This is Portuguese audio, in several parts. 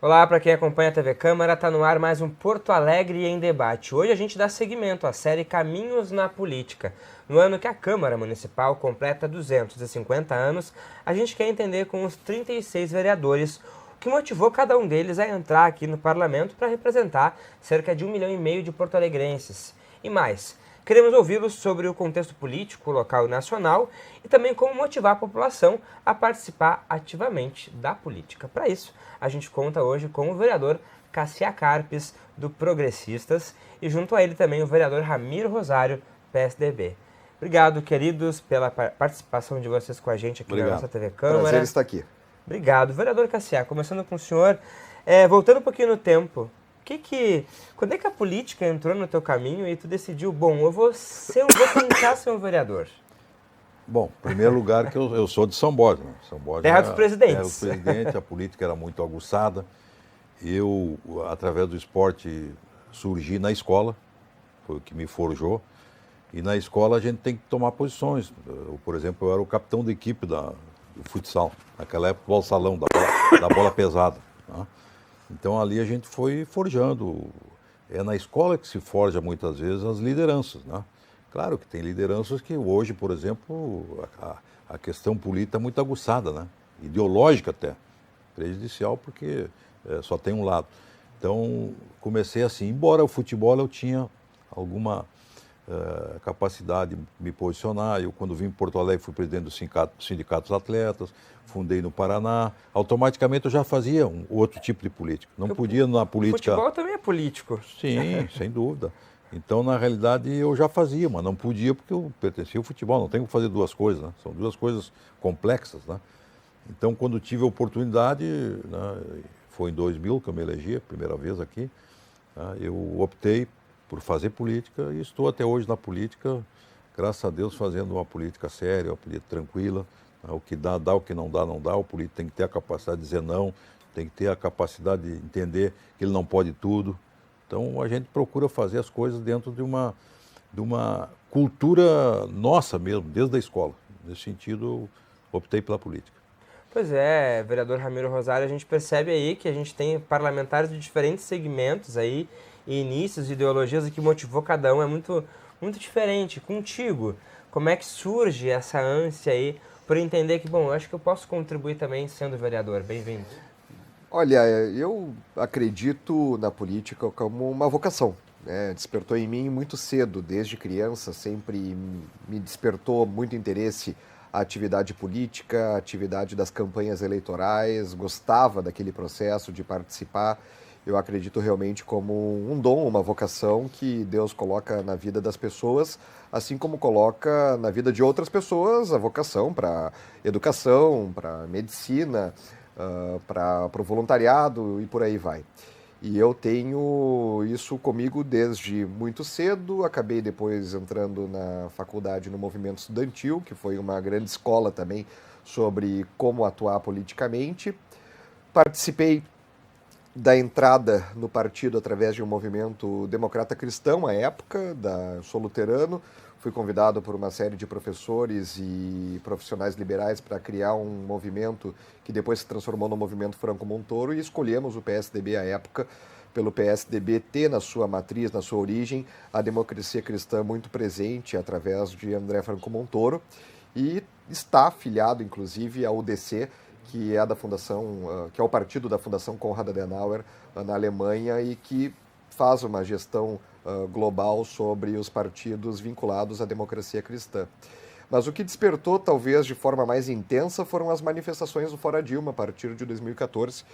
Olá, para quem acompanha a TV Câmara, está no ar mais um Porto Alegre em Debate. Hoje a gente dá seguimento à série Caminhos na Política. No ano que a Câmara Municipal completa 250 anos, a gente quer entender com os 36 vereadores o que motivou cada um deles a entrar aqui no Parlamento para representar cerca de 1,5 milhão de porto-alegrenses. E mais, queremos ouvi-los sobre o contexto político, local e nacional e também como motivar a população a participar ativamente da política. Para isso, a gente conta hoje com o vereador Cassiá Carpes, do Progressistas, e junto a ele também o vereador Ramiro Rosário, PSDB. Obrigado, queridos, pela participação de vocês com a gente aqui na nossa TV Câmara. Prazer estar aqui. Obrigado. Vereador Cassiá, começando com o senhor, voltando um pouquinho no tempo, quando é que a política entrou no teu caminho e tu decidiu, bom, eu vou tentar ser um vereador? Bom, em primeiro lugar que eu sou de São Borja. Né? São Borja Terra dos presidentes. Terra dos presidentes, a política era muito aguçada. Eu, através do esporte, surgi na escola, foi o que me forjou. E na escola a gente tem que tomar posições. Eu, por exemplo, eu era o capitão da equipe do futsal, naquela época do salão, da bola pesada. Né? Então ali a gente foi forjando. É na escola que se forja muitas vezes as lideranças, né? Claro que tem lideranças que hoje, por exemplo, a questão política é muito aguçada, né? Ideológica até, prejudicial porque só tem um lado. Então comecei assim, embora o futebol eu tinha alguma capacidade de me posicionar. Eu, quando vim em Porto Alegre, fui presidente do Sindicato dos Atletas, fundei no Paraná. Automaticamente eu já fazia um outro tipo de política. Não podia na política... O futebol também é político. Sim, sem dúvida. Então, na realidade, eu já fazia, mas não podia porque eu pertencia ao futebol. Não tenho que fazer duas coisas, né? São duas coisas complexas, né? Então, quando tive a oportunidade, né, foi em 2000 que eu me elegi, a primeira vez aqui, né, eu optei por fazer política e estou até hoje na política, graças a Deus, fazendo uma política séria, uma política tranquila. Né, o que dá, dá, o que não dá, não dá. O político tem que ter a capacidade de dizer não, tem que ter a capacidade de entender que ele não pode tudo. Então, a gente procura fazer as coisas dentro de uma cultura nossa mesmo, desde a escola. Nesse sentido, optei pela política. Pois é, vereador Ramiro Rosário, a gente percebe aí que a gente tem parlamentares de diferentes segmentos aí, e inícios, ideologias, e que motivou cada um é muito, muito diferente. Contigo, como é que surge essa ânsia aí por entender que, bom, eu acho que eu posso contribuir também sendo vereador? Bem-vindo. Olha, eu acredito na política como uma vocação, né? Despertou em mim muito cedo, desde criança, sempre me despertou muito interesse a atividade política, a atividade das campanhas eleitorais, gostava daquele processo de participar. Eu acredito realmente como um dom, uma vocação que Deus coloca na vida das pessoas, assim como coloca na vida de outras pessoas a vocação para educação, para medicina, para o voluntariado e por aí vai. E eu tenho isso comigo desde muito cedo, acabei depois entrando na faculdade no movimento estudantil, que foi uma grande escola também sobre como atuar politicamente. Participei da entrada no partido através de um movimento democrata cristão à época, sou luterano, fui convidado por uma série de professores e profissionais liberais para criar um movimento que depois se transformou no movimento Franco Montoro e escolhemos o PSDB à época, pelo PSDB ter na sua matriz, na sua origem, a democracia cristã muito presente através de André Franco Montoro e está afiliado, inclusive, ao UDC, que é da fundação, que é o partido da Fundação Konrad Adenauer na Alemanha e que faz uma gestão global sobre os partidos vinculados à democracia cristã. Mas o que despertou, talvez de forma mais intensa, foram as manifestações do Fora Dilma, a partir de 2014.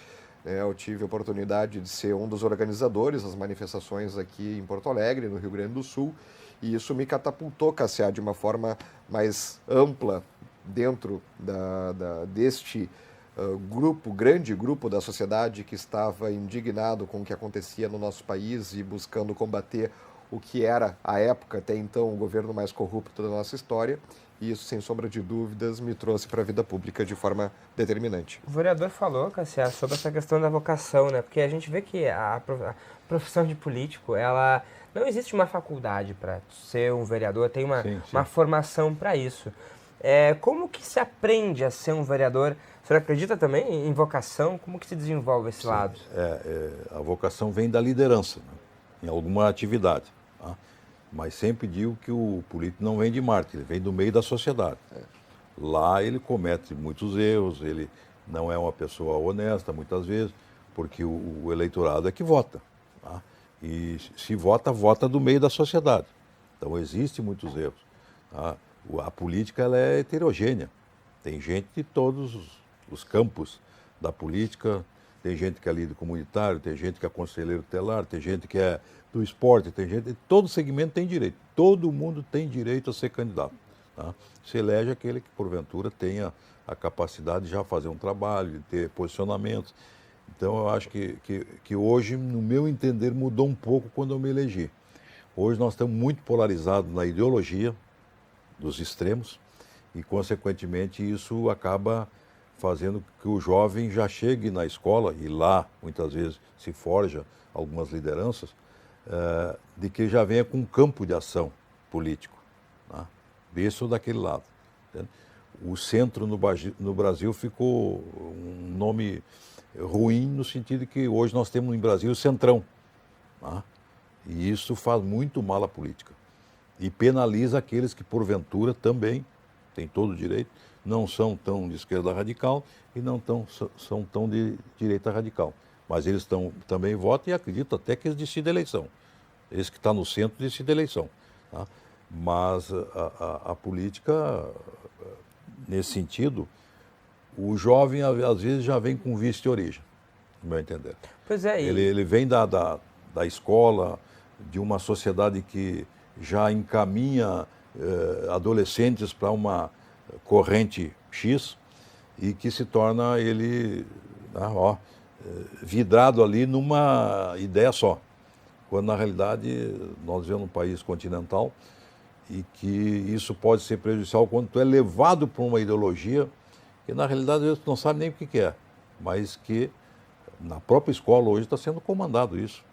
Eu tive a oportunidade de ser um dos organizadores das manifestações aqui em Porto Alegre, no Rio Grande do Sul, e isso me catapultou, Cassiá, de uma forma mais ampla dentro deste grande grupo da sociedade que estava indignado com o que acontecia no nosso país e buscando combater o que era, à época, até então, o governo mais corrupto da nossa história. E isso, sem sombra de dúvidas, me trouxe para a vida pública de forma determinante. O vereador falou, Cassiá, sobre essa questão da vocação, né? Porque a gente vê que a profissão de político, ela não existe uma faculdade para ser um vereador, tem uma formação para isso. Como que se aprende a ser um vereador? O senhor acredita também em vocação? Como que se desenvolve esse lado? A vocação vem da liderança, né, em alguma atividade. Tá? Mas sempre digo que o político não vem de Marte, ele vem do meio da sociedade. Lá ele comete muitos erros, ele não é uma pessoa honesta muitas vezes, porque o eleitorado é que vota. Tá? E se vota, vota do meio da sociedade. Então existem muitos erros. Tá? A política ela é heterogênea. Tem gente de todos os campos da política, tem gente que é líder comunitário, tem gente que é conselheiro tutelar, tem gente que é do esporte, tem gente, todo segmento tem direito. Todo mundo tem direito a ser candidato. Tá? Se elege aquele que, porventura, tenha a capacidade de já fazer um trabalho, de ter posicionamentos. Então, eu acho que hoje, no meu entender, mudou um pouco quando eu me elegi. Hoje nós estamos muito polarizados na ideologia dos extremos e, consequentemente, isso acaba fazendo que o jovem já chegue na escola, e lá, muitas vezes, se forja algumas lideranças, de que já venha com um campo de ação político, tá? Desse ou daquele lado. Entende? O centro no Brasil ficou um nome ruim no sentido de que hoje nós temos no Brasil o centrão. Tá? E isso faz muito mal à política. E penaliza aqueles que, porventura, também têm todo o direito, não são tão de esquerda radical e não são tão de direita radical. Mas eles também votam e acredito até que eles decidem a eleição. Esse que está no centro decide a eleição. Tá? Mas a política, nesse sentido, o jovem às vezes já vem com vício de origem, no meu entender. Pois é. Ele vem da escola, de uma sociedade que já encaminha adolescentes para uma corrente X e que se torna ele vidrado ali numa ideia só. Quando, na realidade, nós vivemos num país continental e que isso pode ser prejudicial quando tu é levado por uma ideologia que, na realidade, tu não sabe nem o que é, mas que na própria escola hoje está sendo comandado isso.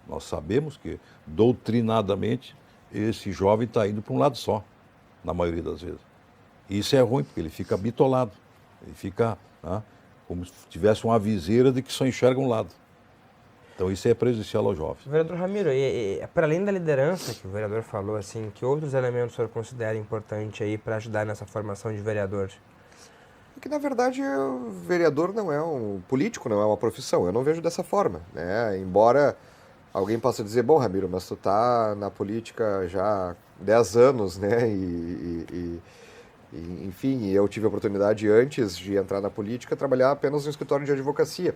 Nós sabemos que, doutrinadamente, esse jovem está indo para um lado só, na maioria das vezes. E isso é ruim, porque ele fica bitolado, ele fica como se tivesse uma viseira de que só enxerga um lado. Então isso é prejudicial ao jovem. Vereador Ramiro, para além da liderança que o vereador falou, assim, que outros elementos o senhor considera importante aí para ajudar nessa formação de vereador? Porque, na verdade, o vereador não é um político, não é uma profissão. Eu não vejo dessa forma, né? Embora alguém possa dizer, bom, Ramiro, mas tu tá na política já há 10 anos, né? Enfim, eu tive a oportunidade, antes de entrar na política, trabalhar apenas no escritório de advocacia.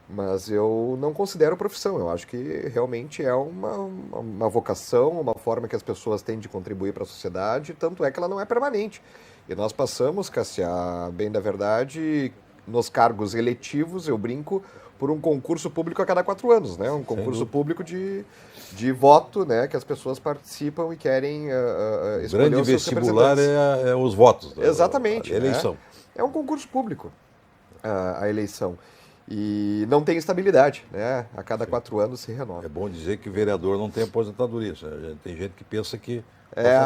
Mas eu não considero profissão. Eu acho que realmente é uma vocação, uma forma que as pessoas têm de contribuir para a sociedade, tanto é que ela não é permanente. E nós passamos, Cássia, bem da verdade, nos cargos eletivos, eu brinco, por um concurso público a cada 4 anos, né? Um concurso público de voto, né? Que as pessoas participam e querem escolher os seus representantes. O grande vestibular é os votos. Exatamente. A eleição. Né? É um concurso público, a eleição. E não tem estabilidade, né? A cada 4 anos se renova. É bom dizer que vereador não tem aposentadoria. Tem gente que pensa que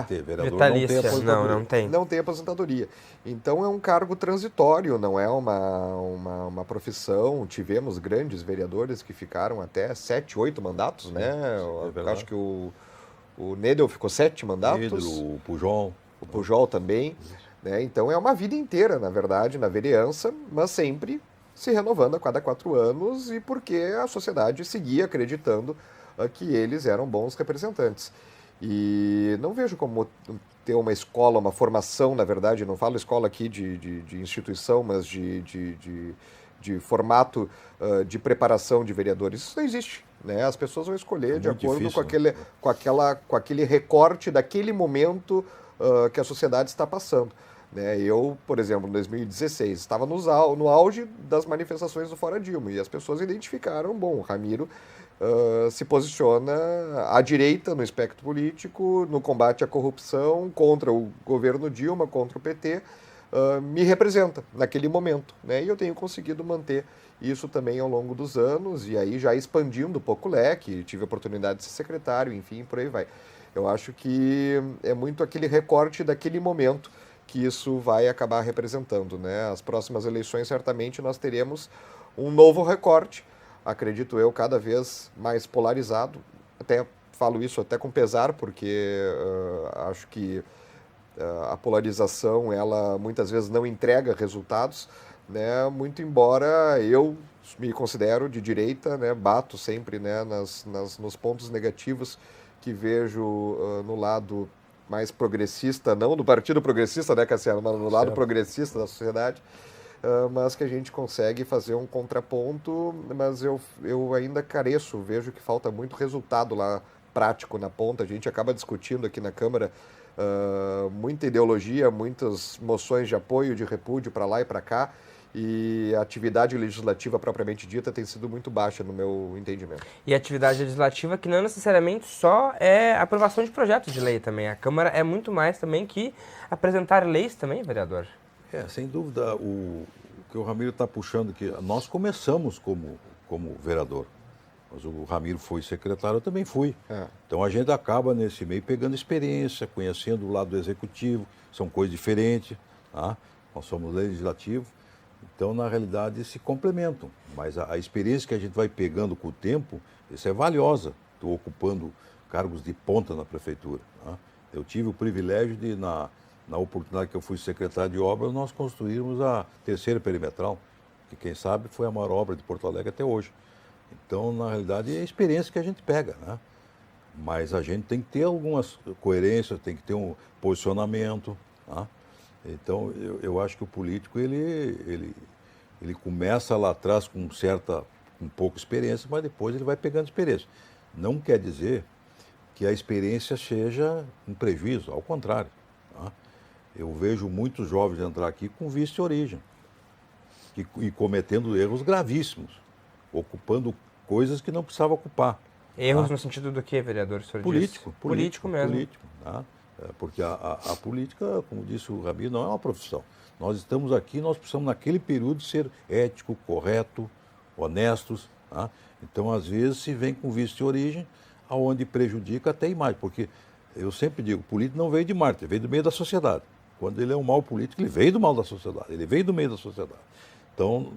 ter. Vereador vitalícia. Não tem aposentadoria. Não tem. Não tem aposentadoria. Então é um cargo transitório, não é uma profissão. Tivemos grandes vereadores que ficaram até 7, 8 mandatos, né? Eu acho que o Nedel ficou 7 mandatos. Pedro, o Pujol. O Pujol também. Né? Então é uma vida inteira, na verdade, na vereança, mas sempre se renovando a cada 4 anos e porque a sociedade seguia acreditando que eles eram bons representantes. E não vejo como ter uma escola, uma formação, na verdade, não falo escola aqui de instituição, mas de formato de preparação de vereadores. Isso não existe. Né? As pessoas vão escolher de acordo difícil, com aquele recorte daquele momento que a sociedade está passando. Né? Eu, por exemplo, em 2016, estava no auge das manifestações do Fora Dilma e as pessoas identificaram, bom, o Ramiro se posiciona à direita no espectro político, no combate à corrupção, contra o governo Dilma, contra o PT, me representa naquele momento. Né? E eu tenho conseguido manter isso também ao longo dos anos e aí já expandindo um pouco o leque, tive a oportunidade de ser secretário, enfim, por aí vai. Eu acho que é muito aquele recorte daquele momento que isso vai acabar representando, né? As próximas eleições, certamente, nós teremos um novo recorte, acredito eu, cada vez mais polarizado. Até falo isso até com pesar, porque acho que a polarização, ela muitas vezes não entrega resultados, né? Muito embora eu me considero de direita, né? Bato sempre, né? Nos pontos negativos que vejo no lado mais progressista, não do Partido Progressista, né, Cassiano, mas no lado progressista da sociedade, mas que a gente consegue fazer um contraponto, mas eu ainda careço, vejo que falta muito resultado lá prático na ponta. A gente acaba discutindo aqui na Câmara muita ideologia, muitas moções de apoio, de repúdio para lá e para cá, e a atividade legislativa propriamente dita tem sido muito baixa no meu entendimento. E a atividade legislativa que não necessariamente só é aprovação de projetos de lei também. A Câmara é muito mais também que apresentar leis também, vereador. Sem dúvida, o que o Ramiro está puxando aqui, nós começamos como vereador, mas o Ramiro foi secretário, eu também fui. Então a gente acaba nesse meio pegando experiência, conhecendo o lado executivo, são coisas diferentes, tá? Nós somos legislativo, então na realidade se complementam, mas a experiência que a gente vai pegando com o tempo, isso é valiosa. Estou ocupando cargos de ponta na prefeitura, tá? Eu tive o privilégio de, na oportunidade que eu fui secretário de obras, nós construímos a terceira perimetral, que quem sabe foi a maior obra de Porto Alegre até hoje. Então, na realidade, é a experiência que a gente pega, né? Mas a gente tem que ter algumas coerências, tem que ter um posicionamento, tá? Então, eu acho que o político, ele começa lá atrás com pouca experiência, mas depois ele vai pegando experiência. Não quer dizer que a experiência seja um prejuízo, ao contrário, tá? Eu vejo muitos jovens entrar aqui com vício de origem e cometendo erros gravíssimos, ocupando coisas que não precisava ocupar. Erros no sentido do que, vereador? Político mesmo. Político, tá? Porque a política, como disse o Ramiro, não é uma profissão. Nós estamos aqui, nós precisamos naquele período ser ético, correto, honestos, tá? Então, às vezes, se vem com vício de origem, aonde prejudica até a imagem, porque eu sempre digo, o político não veio de Marte, veio do meio da sociedade. Quando ele é um mau político, ele veio do mal da sociedade, ele veio do meio da sociedade. Então,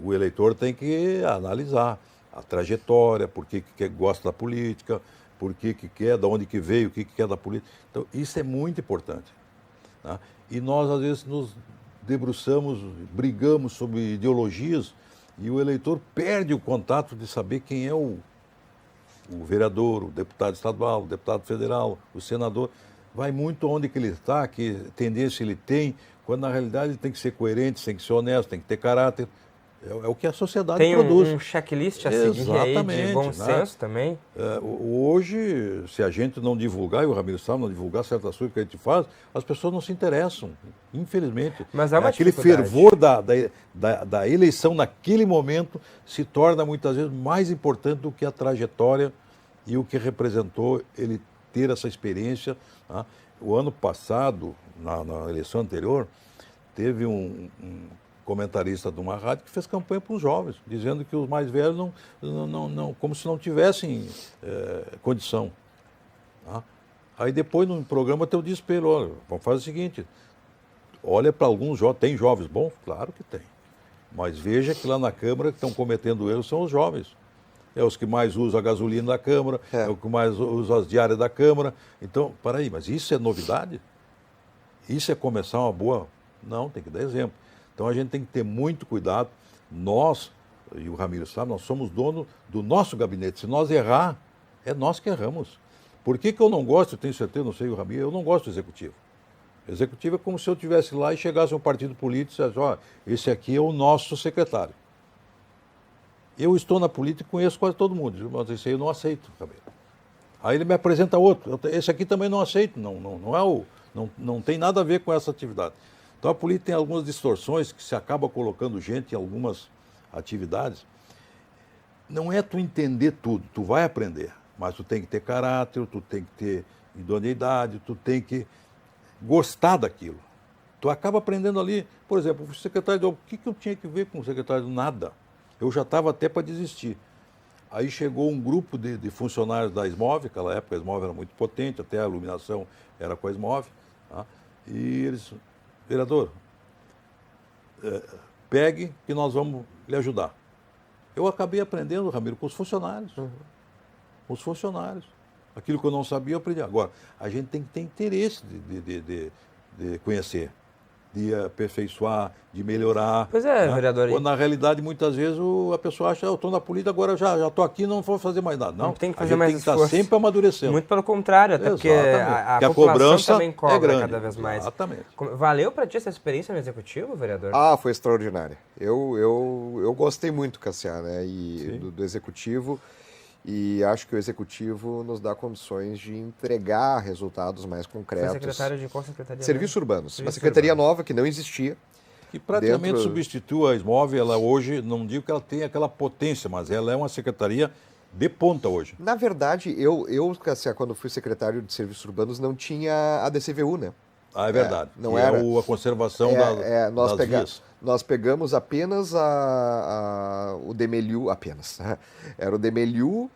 o eleitor tem que analisar a trajetória, por que gosta da política, por que quer, de onde que veio, o que quer da política. Então, isso é muito importante, tá? E nós, às vezes, nos debruçamos, brigamos sobre ideologias e o eleitor perde o contato de saber quem é o vereador, o deputado estadual, o deputado federal, o senador. Vai muito onde que ele está, que tendência ele tem, quando na realidade ele tem que ser coerente, tem que ser honesto, tem que ter caráter. É o que a sociedade produz. Tem um checklist a seguir aí de bom senso também. Hoje, se a gente não divulgar, e o Ramiro sabe, não divulgar certas coisas que a gente faz, as pessoas não se interessam, infelizmente. Mas há uma aquele fervor da eleição naquele momento se torna muitas vezes mais importante do que a trajetória e o que representou ele ter essa experiência, tá? O ano passado, na eleição anterior, teve um comentarista de uma rádio que fez campanha para os jovens, dizendo que os mais velhos não como se não tivessem condição, tá? Aí depois no programa tem o desespero, olha, vamos fazer o seguinte, olha para alguns jovens, tem jovens bons? Claro que tem, mas veja que lá na Câmara que estão cometendo erros são os jovens. É os que mais usam a gasolina da Câmara, é o que mais usa as diárias da Câmara. Então, peraí, mas isso é novidade? Isso é começar uma boa... Não, tem que dar exemplo. Então a gente tem que ter muito cuidado. Nós, e o Ramiro sabe, nós somos dono do nosso gabinete. Se nós errar, é nós que erramos. Por que eu não gosto, eu tenho certeza, não sei o Ramiro, eu não gosto do executivo. O executivo é como se eu estivesse lá e chegasse um partido político e dissesse, ó, esse aqui é o nosso secretário. Eu estou na política e conheço quase todo mundo, mas esse aí eu não aceito, Ramiro. Aí ele me apresenta outro, esse aqui também não aceito, não tem nada a ver com essa atividade. Então a política tem algumas distorções que se acaba colocando gente em algumas atividades. Não é tu entender tudo, tu vai aprender, mas tu tem que ter caráter, tu tem que ter idoneidade, tu tem que gostar daquilo. Tu acaba aprendendo ali, por exemplo, o secretário o que eu tinha que ver com o secretário? Nada. Eu já estava até para desistir. Aí chegou um grupo de funcionários da Esmov, naquela época a Esmov era muito potente, até a iluminação era com a Esmov, tá? E eles vereador, pegue que nós vamos lhe ajudar. Eu acabei aprendendo, Ramiro, com os funcionários. Com os funcionários. Aquilo que eu não sabia, eu aprendi. Agora, a gente tem que ter interesse de conhecer, de aperfeiçoar, de melhorar. Pois é, né? vereador. Quando, na realidade, muitas vezes a pessoa acha, eu estou na política, agora já estou aqui, não vou fazer mais nada. Não, tem que a fazer gente mais tem que estar esforço. sempre amadurecendo. Muito pelo contrário, até porque Exatamente. a Porque população cobrança também cobra é grande. cada vez mais. Exatamente. Valeu para ti essa experiência no Executivo, vereador? Ah, foi extraordinária. Eu gostei muito, Cassiano, né, do Executivo, e acho que o Executivo nos dá condições de entregar resultados mais concretos. Foi secretário de qual secretaria? Serviços Urbanos, uma Serviços secretaria Urbanos. nova que não existia. Que praticamente Dentro- substitui a Esmove. Ela hoje, não digo que ela tenha aquela potência, mas ela é uma secretaria de ponta hoje. Na verdade, Cassiano, quando fui secretário de Serviços Urbanos, não tinha a DCVU, né? Ah, é verdade. não que era. a conservação Nós das vias. Nós pegamos apenas o Demeliu, apenas. Era o Demeliu,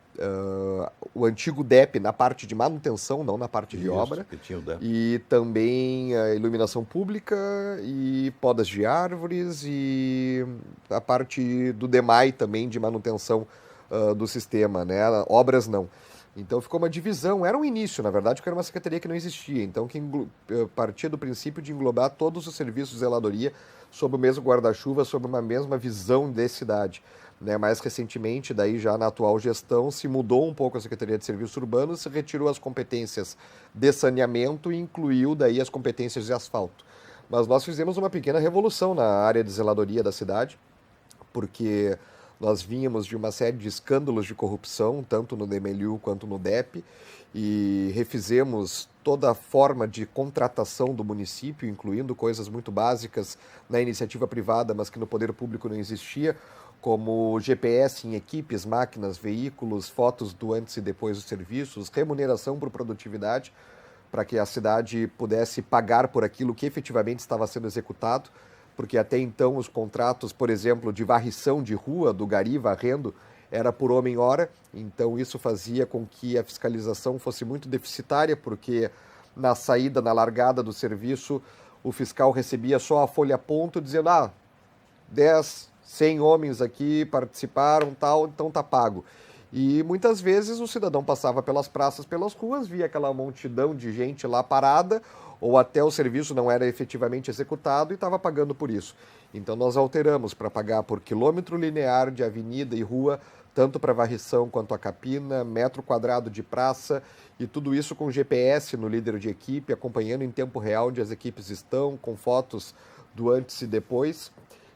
o antigo DEP na parte de manutenção, não na parte de Isso, obra. que tinha o DEP. E também a iluminação pública e podas de árvores e a parte do DEMAI também de manutenção do sistema, né? Obras não. Então ficou uma divisão, era um início, na verdade, porque era uma secretaria que não existia, então que partia do princípio de englobar todos os serviços de zeladoria sob o mesmo guarda-chuva, sob uma mesma visão de cidade. Né? Mais recentemente, daí já na atual gestão, se mudou um pouco a Secretaria de Serviços Urbanos, se retirou as competências de saneamento e incluiu daí as competências de asfalto. Mas nós fizemos uma pequena revolução na área de zeladoria da cidade, porque nós vínhamos de uma série de escândalos de corrupção, tanto no DMLU quanto no DEP, e refizemos toda a forma de contratação do município, incluindo coisas muito básicas na iniciativa privada, mas que no poder público não existia, como GPS em equipes, máquinas, veículos, fotos do antes e depois dos serviços, remuneração por produtividade, para que a cidade pudesse pagar por aquilo que efetivamente estava sendo executado, porque até então os contratos, por exemplo, de varrição de rua, do gari varrendo, era por homem-hora, então isso fazia com que a fiscalização fosse muito deficitária, porque na saída, na largada do serviço, o fiscal recebia só a folha-ponto, dizendo, 10, 100 homens aqui participaram, tal, então tá pago. E muitas vezes o cidadão passava pelas praças, pelas ruas, via aquela multidão de gente lá parada, ou até o serviço não era efetivamente executado e estava pagando por isso. Então nós alteramos para pagar por quilômetro linear de avenida e rua, tanto para varrição quanto a capina, metro quadrado de praça, e tudo isso com GPS no líder de equipe, acompanhando em tempo real onde as equipes estão, com fotos do antes e depois.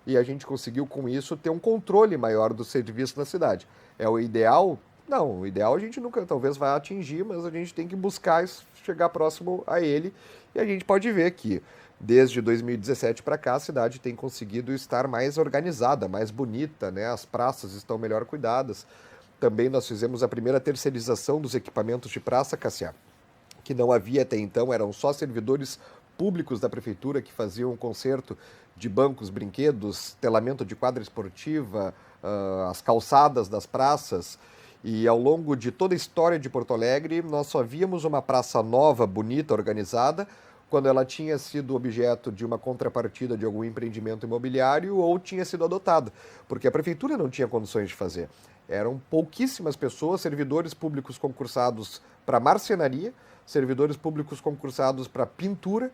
E a gente conseguiu com isso ter um controle maior do serviço na cidade. É o ideal? Não, o ideal a gente nunca talvez vai atingir, mas a gente tem que buscar chegar próximo a ele. E a gente pode ver que desde 2017 para cá a cidade tem conseguido estar mais organizada, mais bonita, né? As praças estão melhor cuidadas. Também nós fizemos a primeira terceirização dos equipamentos de praça, Cassiano, que não havia até então, eram só servidores públicos da prefeitura que faziam o conserto de bancos, brinquedos, telamento de quadra esportiva, as calçadas das praças. E ao longo de toda a história de Porto Alegre, nós só víamos uma praça nova, bonita, organizada, quando ela tinha sido objeto de uma contrapartida de algum empreendimento imobiliário ou tinha sido adotada, porque a prefeitura não tinha condições de fazer. Eram pouquíssimas pessoas, servidores públicos concursados para marcenaria, servidores públicos concursados para pintura,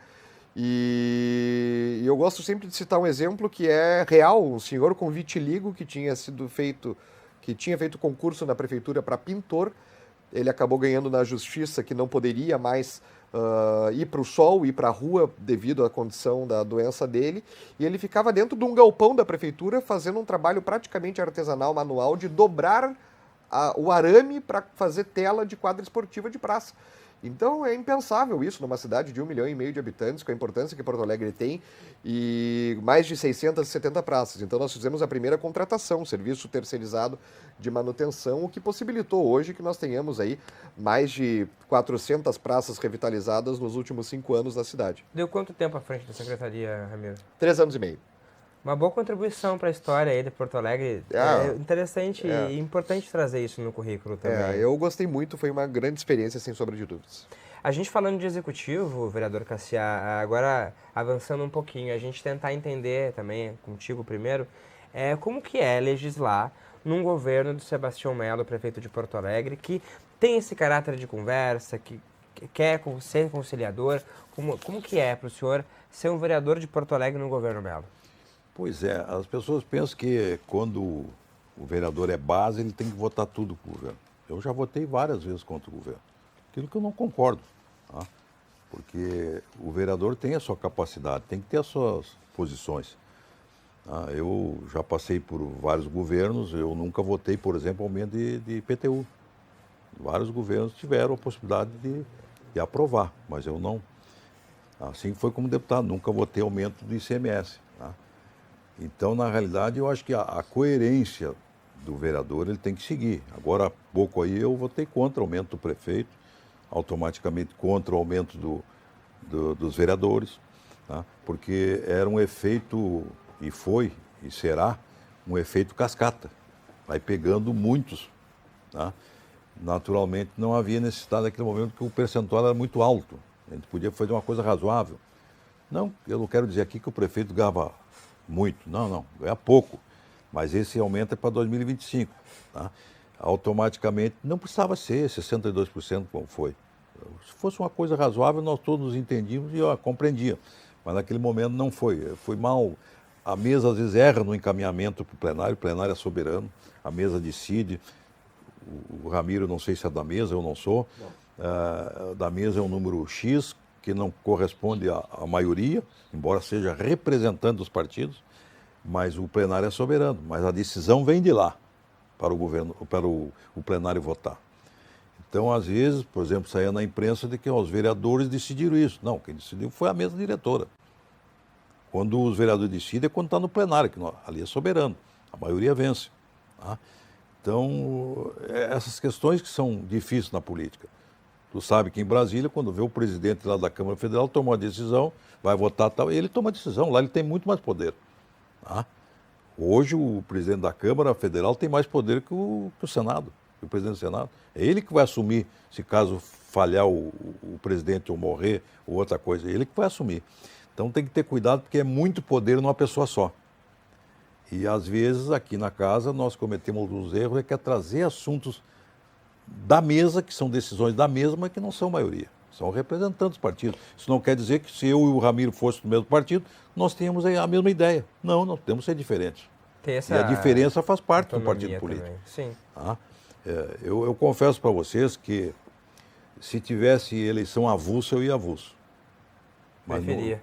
e eu gosto sempre de citar um exemplo que é real, um senhor com vitiligo que tinha feito concurso na prefeitura para pintor. Ele acabou ganhando na justiça que não poderia mais ir para o sol, ir para a rua devido à condição da doença dele, e ele ficava dentro de um galpão da prefeitura fazendo um trabalho praticamente artesanal, manual, de dobrar o arame para fazer tela de quadra esportiva de praça. Então é impensável isso numa cidade de 1,5 milhão de habitantes, com a importância que Porto Alegre tem, e mais de 670 praças. Então nós fizemos a primeira contratação, serviço terceirizado de manutenção, o que possibilitou hoje que nós tenhamos aí mais de 400 praças revitalizadas nos últimos 5 anos na cidade. Deu quanto tempo à frente da secretaria, Ramiro? 3 anos e meio. Uma boa contribuição para a história aí de Porto Alegre. É interessante e importante trazer isso no currículo também. Eu gostei muito, foi uma grande experiência, sem sombra de dúvidas. A gente falando de executivo, vereador Cassiá, agora avançando um pouquinho, a gente tentar entender também, contigo primeiro, como que é legislar num governo do Sebastião Melo, prefeito de Porto Alegre, que tem esse caráter de conversa, que quer ser conciliador. Como que é para o senhor ser um vereador de Porto Alegre no governo Melo? Pois é, as pessoas pensam que quando o vereador é base, ele tem que votar tudo para o governo. Eu já votei várias vezes contra o governo. Aquilo que eu não concordo, tá? Porque o vereador tem a sua capacidade, tem que ter as suas posições. Tá? Eu já passei por vários governos, eu nunca votei, por exemplo, aumento de IPTU. Vários governos tiveram a possibilidade de aprovar, mas eu não. Assim foi como deputado, nunca votei aumento do ICMS. Tá? Então, na realidade, eu acho que a coerência do vereador ele tem que seguir. Agora, há pouco aí, eu votei contra o aumento do prefeito, automaticamente contra o aumento dos vereadores, tá? Porque era um efeito, e foi, e será, um efeito cascata. Vai pegando muitos. Tá? Naturalmente, não havia necessidade naquele momento que o percentual era muito alto. A gente podia fazer uma coisa razoável. Não, eu não quero dizer aqui que o prefeito ganhava muito. Não, ganha pouco. Mas esse aumento é para 2025. Tá? Automaticamente, não precisava ser 62% como foi. Se fosse uma coisa razoável, nós todos nos entendíamos e eu compreendia. Mas naquele momento não foi. Foi mal. A mesa às vezes erra no encaminhamento para o plenário é soberano, a mesa decide. O Ramiro, não sei se é da mesa, eu não sou. Da mesa é um número X, que não corresponde à maioria, embora seja representante dos partidos, mas o plenário é soberano. Mas a decisão vem de lá, para o governo, para o plenário votar. Então, às vezes, por exemplo, saía na imprensa de que os vereadores decidiram isso. Não, quem decidiu foi a mesa diretora. Quando os vereadores decidem é quando está no plenário, que ali é soberano, a maioria vence. Tá? Então, essas questões que são difíceis na política. Tu sabe que em Brasília, quando vê o presidente lá da Câmara Federal tomar uma decisão, vai votar tal, ele toma a decisão, lá ele tem muito mais poder. Tá? Hoje o presidente da Câmara Federal tem mais poder que o Senado, que o presidente do Senado. É ele que vai assumir, se caso falhar o presidente ou morrer ou outra coisa, é ele que vai assumir. Então tem que ter cuidado porque é muito poder numa pessoa só. E às vezes aqui na casa nós cometemos alguns erros, que é trazer assuntos da mesa, que são decisões da mesa, mas que não são maioria. São representantes dos partidos. Isso não quer dizer que se eu e o Ramiro fossem do mesmo partido, nós tínhamos a mesma ideia. Não, nós temos que ser diferentes. E a diferença faz parte do partido político. Também. Sim. Tá? Eu confesso para vocês que se tivesse eleição avulsa, eu ia avulso. Mas Preferia.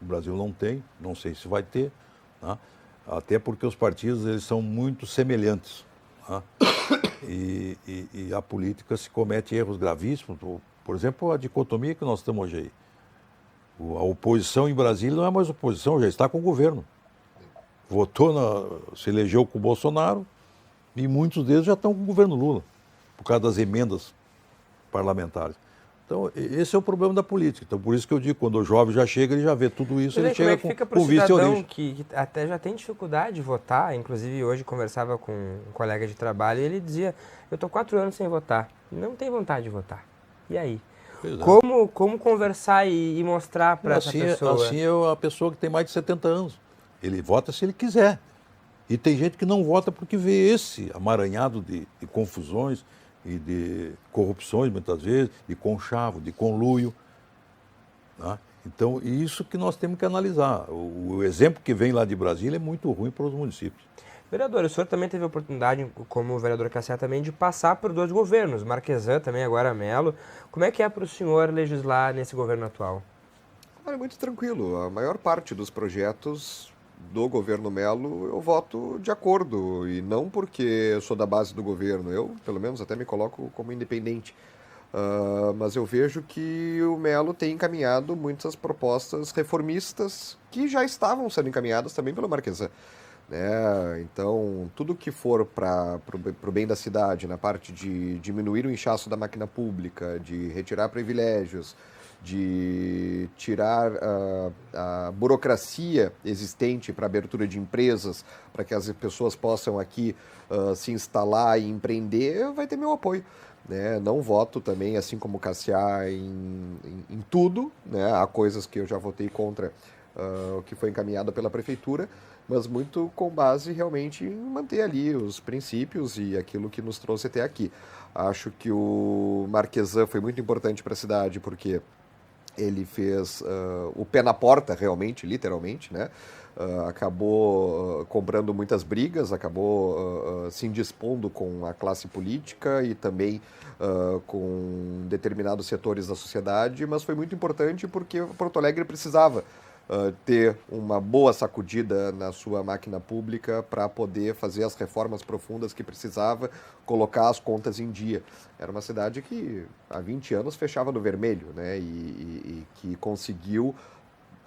No Brasil não tem, não sei se vai ter. Tá? Até porque os partidos eles são muito semelhantes. Tá? E a política se comete erros gravíssimos. Por exemplo, a dicotomia que nós estamos hoje aí. A oposição em Brasília não é mais oposição, já está com o governo. Se elegeu com o Bolsonaro e muitos deles já estão com o governo Lula, por causa das emendas parlamentares. Então, esse é o problema da política. Então, por isso que eu digo, quando o jovem já chega, ele já vê tudo isso, ele chega com vício de origem. Que até já tem dificuldade de votar, inclusive hoje conversava com um colega de trabalho e ele dizia, eu estou 4 anos sem votar, não tem vontade de votar. E aí? Como conversar e mostrar para essa pessoa? Assim é a pessoa que tem mais de 70 anos. Ele vota se ele quiser. E tem gente que não vota porque vê esse amaranhado de confusões, e de corrupções, muitas vezes, de conchavo, de conluio. Tá? Então, isso que nós temos que analisar. O exemplo que vem lá de Brasília é muito ruim para os municípios. Vereador, o senhor também teve a oportunidade, como vereador Cassiá também, de passar por 2 governos, Marquesan também, agora Melo. Como é que é para o senhor legislar nesse governo atual? Olha, muito tranquilo. A maior parte dos projetos do governo Melo eu voto de acordo, e não porque eu sou da base do governo, eu pelo menos até me coloco como independente, mas eu vejo que o Melo tem encaminhado muitas propostas reformistas que já estavam sendo encaminhadas também pelo Marquesan, né? Então tudo que for para o bem da cidade, na parte de diminuir o inchaço da máquina pública, de retirar privilégios, de tirar a burocracia existente para abertura de empresas, para que as pessoas possam aqui se instalar e empreender, vai ter meu apoio. Né? Não voto também, assim como o Cassiá, em tudo. Né? Há coisas que eu já votei contra o que foi encaminhado pela prefeitura, mas muito com base realmente em manter ali os princípios e aquilo que nos trouxe até aqui. Acho que o Marquesan foi muito importante para a cidade, porque ele fez o pé na porta, realmente, literalmente, né? Acabou comprando muitas brigas, acabou se indispondo com a classe política e também com determinados setores da sociedade, mas foi muito importante porque Porto Alegre precisava ter uma boa sacudida na sua máquina pública para poder fazer as reformas profundas que precisava, colocar as contas em dia. Era uma cidade que há 20 anos fechava no vermelho, né? E que conseguiu,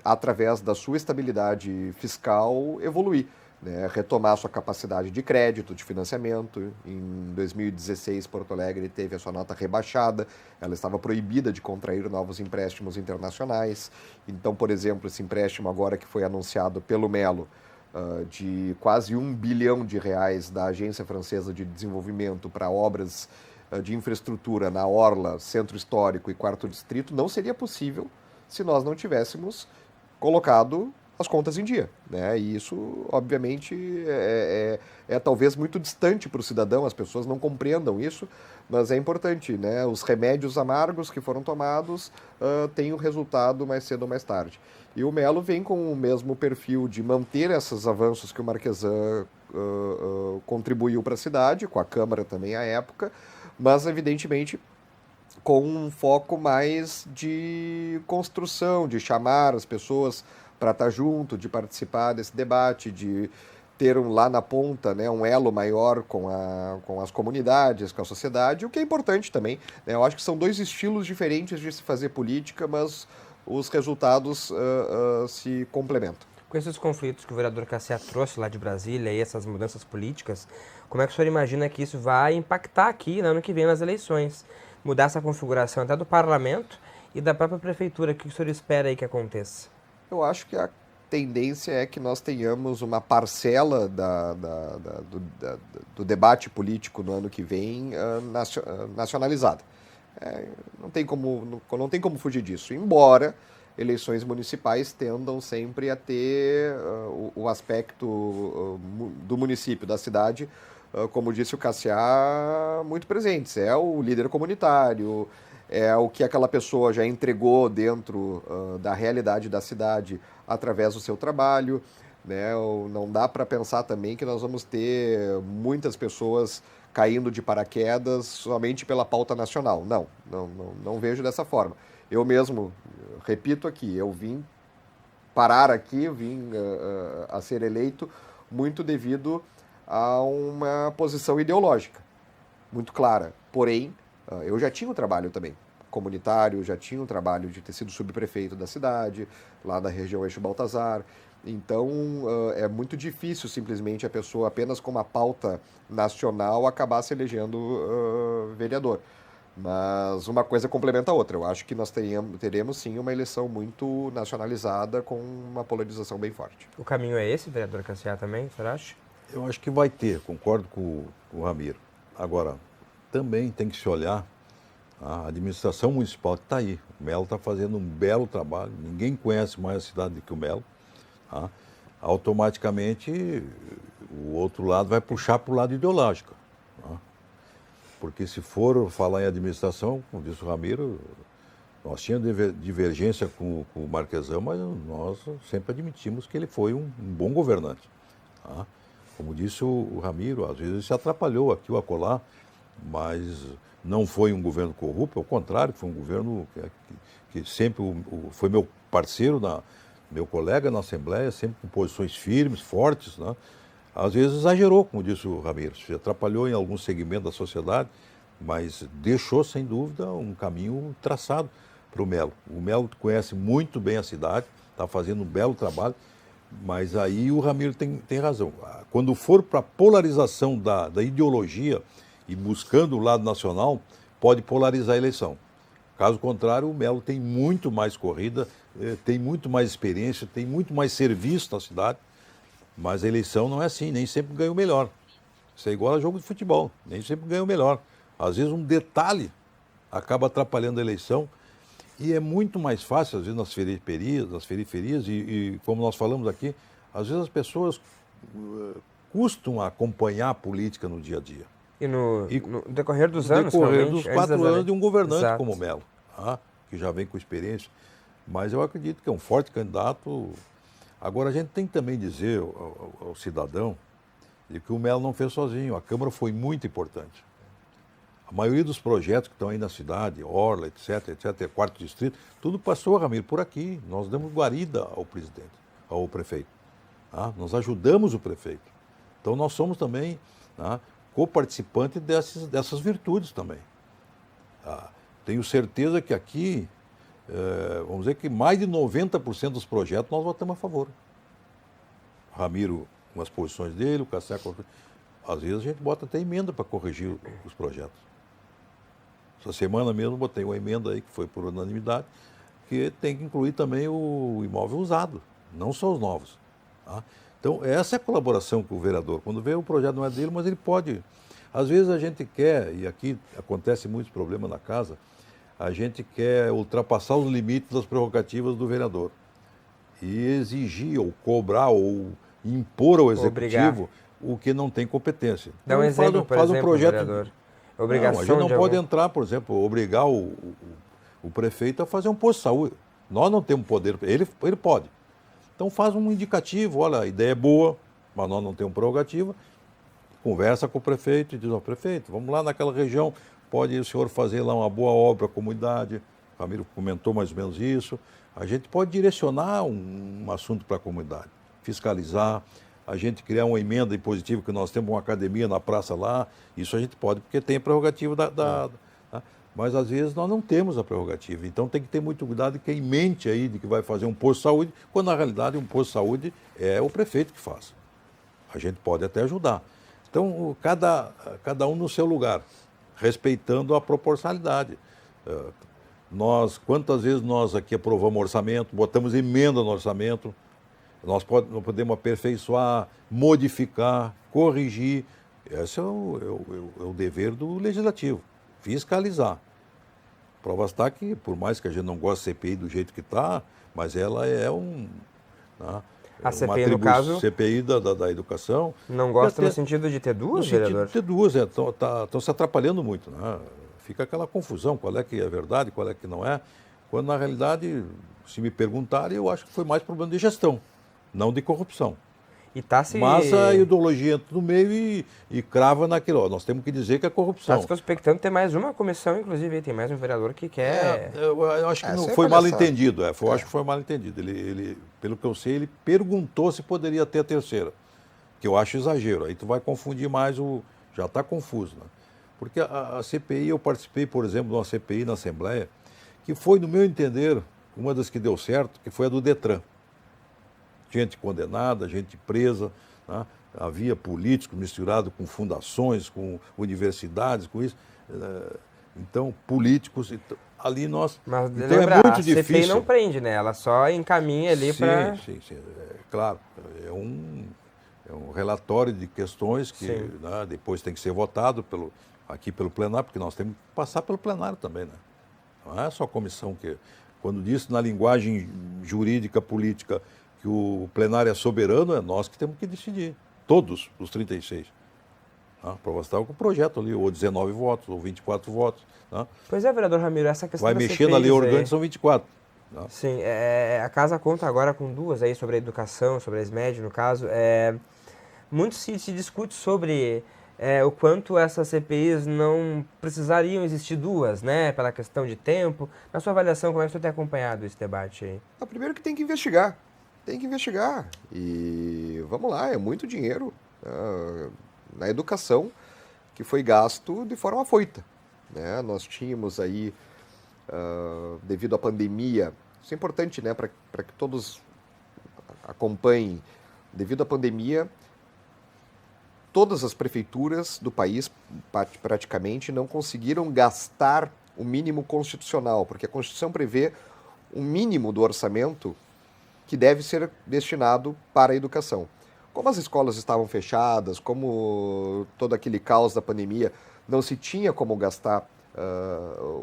através da sua estabilidade fiscal, evoluir. Né, retomar sua capacidade de crédito, de financiamento. Em 2016, Porto Alegre teve a sua nota rebaixada, ela estava proibida de contrair novos empréstimos internacionais. Então, por exemplo, esse empréstimo agora que foi anunciado pelo Melo, de quase R$ 1 bilhão da Agência Francesa de Desenvolvimento para obras de infraestrutura na Orla, Centro Histórico e Quarto Distrito, não seria possível se nós não tivéssemos colocado as contas em dia, né? E isso, obviamente, é talvez muito distante para o cidadão, as pessoas não compreendam isso, mas é importante, né? Os remédios amargos que foram tomados têm o resultado mais cedo ou mais tarde. E o Melo vem com o mesmo perfil de manter esses avanços que o Marquesan contribuiu para a cidade, com a Câmara também à época, mas, evidentemente, com um foco mais de construção, de chamar as pessoas para estar junto, de participar desse debate, de ter lá na ponta, né, um elo maior com as comunidades, com a sociedade, o que é importante também. Né? Eu acho que são dois estilos diferentes de se fazer política, mas os resultados se complementam. Com esses conflitos que o vereador Cassiá trouxe lá de Brasília e essas mudanças políticas, como é que o senhor imagina que isso vai impactar aqui no ano que vem nas eleições? Mudar essa configuração até do parlamento e da própria prefeitura, o que o senhor espera aí que aconteça? Eu acho que a tendência é que nós tenhamos uma parcela do debate político no ano que vem nacionalizada. Não tem como fugir disso, embora eleições municipais tendam sempre a ter o aspecto do município, da cidade, como disse o Cassiá, muito presentes. É o líder comunitário, é o que aquela pessoa já entregou dentro da realidade da cidade através do seu trabalho. Né? Não dá para pensar também que nós vamos ter muitas pessoas caindo de paraquedas somente pela pauta nacional. Não vejo dessa forma. Eu mesmo, repito aqui, eu vim parar aqui, vim a ser eleito muito devido a uma posição ideológica muito clara. Porém, eu já tinha um trabalho também comunitário, já tinha um trabalho de ter sido subprefeito da cidade, lá da região Eixo Baltazar. Então, é muito difícil simplesmente a pessoa, apenas com uma pauta nacional, acabar se elegendo vereador. Mas uma coisa complementa a outra. Eu acho que nós teremos sim uma eleição muito nacionalizada, com uma polarização bem forte. O caminho é esse, vereador Cassiá, também, o senhor acha? Eu acho que vai ter, concordo com o Ramiro. Agora, também tem que se olhar a administração municipal que está aí. O Melo está fazendo um belo trabalho, ninguém conhece mais a cidade do que o Melo. Tá? Automaticamente, o outro lado vai puxar para o lado ideológico. Tá? Porque se for falar em administração, como disse o Ramiro, nós tínhamos divergência com o Marquesan, mas nós sempre admitimos que ele foi um bom governante. Tá? Como disse o Ramiro, às vezes ele se atrapalhou aqui ou acolá, mas não foi um governo corrupto, ao contrário, foi um governo que sempre foi meu parceiro, meu colega na Assembleia, sempre com posições firmes, fortes. Né? Às vezes exagerou, como disse o Ramiro, se atrapalhou em algum segmento da sociedade, mas deixou, sem dúvida, um caminho traçado para o Melo. O Melo conhece muito bem a cidade, está fazendo um belo trabalho, mas aí o Ramiro tem razão. Quando for para a polarização da ideologia e buscando o lado nacional, pode polarizar a eleição. Caso contrário, o Melo tem muito mais corrida, tem muito mais experiência, tem muito mais serviço na cidade, mas a eleição não é assim, nem sempre ganha o melhor. Isso é igual a jogo de futebol, nem sempre ganha o melhor. Às vezes um detalhe acaba atrapalhando a eleição e é muito mais fácil, às vezes nas periferias e como nós falamos aqui, às vezes as pessoas custam acompanhar a política no dia a dia. E no decorrer dos anos, no decorrer realmente, dos 4 anos de um governante Exato. como o Melo, que já vem com experiência. Mas eu acredito que é um forte candidato. Agora, a gente tem que também dizer ao cidadão de que o Melo não fez sozinho. A Câmara foi muito importante. A maioria dos projetos que estão aí na cidade, Orla, etc., 4º Distrito, tudo passou, Ramiro, por aqui. Nós demos guarida ao presidente, ao prefeito. Nós ajudamos o prefeito. Então, nós somos também co-participante dessas virtudes também. Tenho certeza que aqui, vamos dizer que mais de 90% dos projetos nós votamos a favor. Ramiro, com as posições dele, o Cassé, às vezes a gente bota até emenda para corrigir os projetos. Essa semana mesmo botei uma emenda aí, que foi por unanimidade, que tem que incluir também o imóvel usado, não só os novos. Então, essa é a colaboração com o vereador. Quando vê o projeto não é dele, mas ele pode. Às vezes a gente quer, e aqui acontece muitos problemas na casa, a gente quer ultrapassar os limites das prerrogativas do vereador. E exigir, ou cobrar, ou impor ao executivo o que não tem competência. Dá um exemplo, faz um projeto. Vereador. Obrigação não, a gente não pode entrar, por exemplo, obrigar o prefeito a fazer um posto de saúde. Nós não temos poder, ele pode. Então faz um indicativo, olha, a ideia é boa, mas nós não temos prerrogativa. Conversa com o prefeito e diz, prefeito, vamos lá naquela região, pode o senhor fazer lá uma boa obra à comunidade. O Ramiro comentou mais ou menos isso. A gente pode direcionar um assunto para a comunidade, fiscalizar, a gente criar uma emenda impositiva, que nós temos uma academia na praça lá, isso a gente pode, porque tem a prerrogativa mas às vezes nós não temos a prerrogativa. Então tem que ter muito cuidado de quem mente aí de que vai fazer um posto de saúde, quando na realidade um posto de saúde é o prefeito que faz. A gente pode até ajudar. Então, cada um no seu lugar, respeitando a proporcionalidade. Quantas vezes nós aqui aprovamos orçamento, botamos emenda no orçamento, nós podemos aperfeiçoar, modificar, corrigir. Esse é o dever do legislativo, fiscalizar. Prova está que, por mais que a gente não goste da CPI do jeito que está, mas ela é a CPI, no caso, CPI da educação. Não gosta no sentido de ter duas, vereador? No sentido de ter duas, estão se atrapalhando muito. Fica aquela confusão, qual é que é verdade, qual é que não é. Quando, na realidade, se me perguntarem, eu acho que foi mais problema de gestão, não de corrupção. Mas a ideologia entra no meio e crava naquilo. Nós temos que dizer que é corrupção. Está se prospectando ter mais uma comissão, inclusive, tem mais um vereador que quer... Eu acho que não foi mal entendido. Eu acho que foi mal entendido. Ele, pelo que eu sei, ele perguntou se poderia ter a terceira, que eu acho exagero. Aí tu vai confundir mais já está confuso, né? Porque a CPI, eu participei, por exemplo, de uma CPI na Assembleia, que foi, no meu entender, uma das que deu certo, que foi a do Detran. Gente condenada, gente presa, havia políticos misturados com fundações, com universidades, com isso. Então, políticos, ali nós... Mas então lembra, é muito a difícil. CPI não prende, né? Ela só encaminha ali para... Sim, claro. É um relatório de questões que depois tem que ser votado aqui pelo plenário, porque nós temos que passar pelo plenário também, né? Não é só a comissão que... Quando diz na linguagem jurídica, política, que o plenário é soberano, é nós que temos que decidir. Todos os 36. Prova está com o projeto ali, ou 19 votos, ou 24 votos. Pois é, vereador Ramiro, essa questão vai da mexer CPI, na lei orgânica, são 24. Sim, a casa conta agora com duas aí sobre a educação, sobre a SMED, no caso. Muito se discute sobre o quanto essas CPIs não precisariam existir duas, né, pela questão de tempo. Na sua avaliação, como é que você tem acompanhado esse debate aí? Primeiro que tem que investigar. Tem que investigar. E vamos lá, é muito dinheiro na educação que foi gasto de forma afoita. Né? Nós tínhamos aí, devido à pandemia, isso é importante, né, para que todos acompanhem, devido à pandemia, todas as prefeituras do país praticamente não conseguiram gastar o mínimo constitucional, porque a Constituição prevê um mínimo do orçamento que deve ser destinado para a educação. Como as escolas estavam fechadas, como todo aquele caos da pandemia, não se tinha como gastar